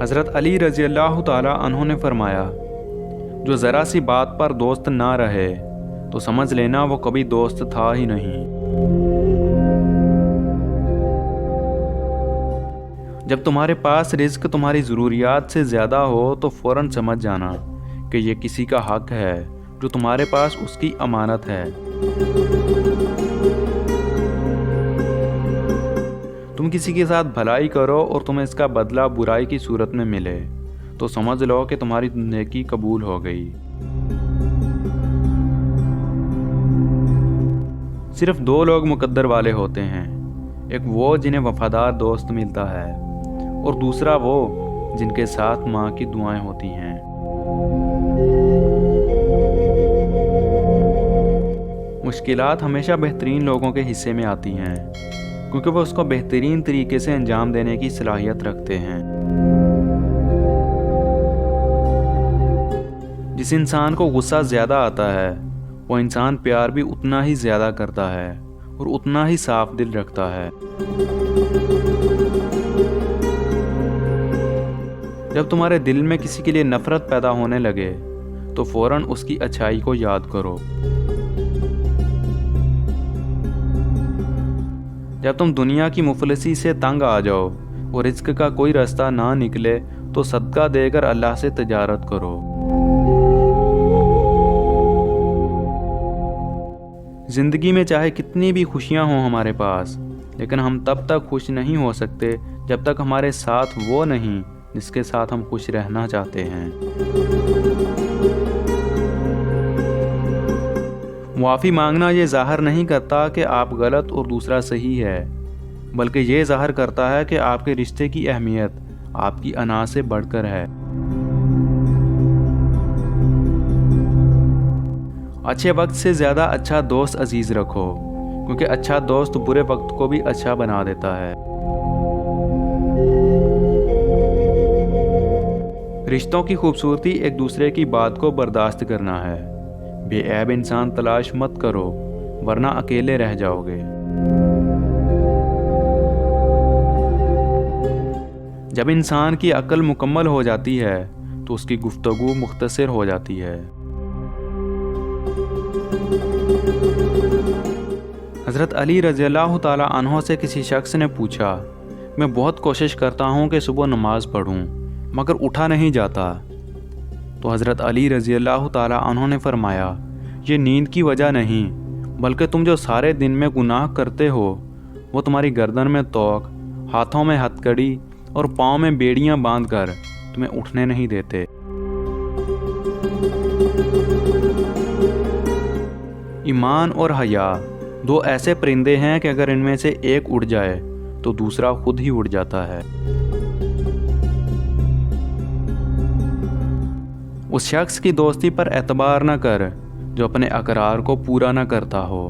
حضرت علی رضی اللہ تعالی عنہ نے فرمایا، جو ذرا سی بات پر دوست نہ رہے تو سمجھ لینا وہ کبھی دوست تھا ہی نہیں۔ جب تمہارے پاس رزق تمہاری ضروریات سے زیادہ ہو تو فوراً سمجھ جانا کہ یہ کسی کا حق ہے جو تمہارے پاس اس کی امانت ہے۔ تم کسی کے ساتھ بھلائی کرو اور تمہیں اس کا بدلہ برائی کی صورت میں ملے تو سمجھ لو کہ تمہاری نیکی قبول ہو گئی۔ صرف دو لوگ مقدر والے ہوتے ہیں، ایک وہ جنہیں وفادار دوست ملتا ہے اور دوسرا وہ جن کے ساتھ ماں کی دعائیں ہوتی ہیں۔ مشکلات ہمیشہ بہترین لوگوں کے حصے میں آتی ہیں کیونکہ وہ اس کو بہترین طریقے سے انجام دینے کی صلاحیت رکھتے ہیں۔ جس انسان کو غصہ زیادہ آتا ہے وہ انسان پیار بھی اتنا ہی زیادہ کرتا ہے اور اتنا ہی صاف دل رکھتا ہے۔ جب تمہارے دل میں کسی کے لیے نفرت پیدا ہونے لگے تو فوراً اس کی اچھائی کو یاد کرو۔ جب تم دنیا کی مفلسی سے تنگ آ جاؤ اور رزق کا کوئی راستہ نہ نکلے تو صدقہ دے کر اللہ سے تجارت کرو۔ زندگی میں چاہے کتنی بھی خوشیاں ہوں ہمارے پاس، لیکن ہم تب تک خوش نہیں ہو سکتے جب تک ہمارے ساتھ وہ نہیں جس کے ساتھ ہم خوش رہنا چاہتے ہیں۔ معافی مانگنا یہ ظاہر نہیں کرتا کہ آپ غلط اور دوسرا صحیح ہے، بلکہ یہ ظاہر کرتا ہے کہ آپ کے رشتے کی اہمیت آپ کی انا سے بڑھ کر ہے۔ اچھے وقت سے زیادہ اچھا دوست عزیز رکھو، کیونکہ اچھا دوست برے وقت کو بھی اچھا بنا دیتا ہے۔ رشتوں کی خوبصورتی ایک دوسرے کی بات کو برداشت کرنا ہے۔ بے عیب انسان تلاش مت کرو ورنہ اکیلے رہ جاؤ گے۔ جب انسان کی عقل مکمل ہو جاتی ہے تو اس کی گفتگو مختصر ہو جاتی ہے۔ حضرت علی رضی اللہ تعالی عنہ سے کسی شخص نے پوچھا، میں بہت کوشش کرتا ہوں کہ صبح نماز پڑھوں مگر اٹھا نہیں جاتا۔ تو حضرت علی رضی اللہ تعالی عنہ نے فرمایا، یہ نیند کی وجہ نہیں بلکہ تم جو سارے دن میں گناہ کرتے ہو وہ تمہاری گردن میں توق، ہاتھوں میں ہتھ کڑی اور پاؤں میں بیڑیاں باندھ کر تمہیں اٹھنے نہیں دیتے۔ ایمان اور حیا دو ایسے پرندے ہیں کہ اگر ان میں سے ایک اڑ جائے تو دوسرا خود ہی اڑ جاتا ہے۔ اس شخص کی دوستی پر اعتبار نہ کر جو اپنے اقرار کو پورا نہ کرتا ہو۔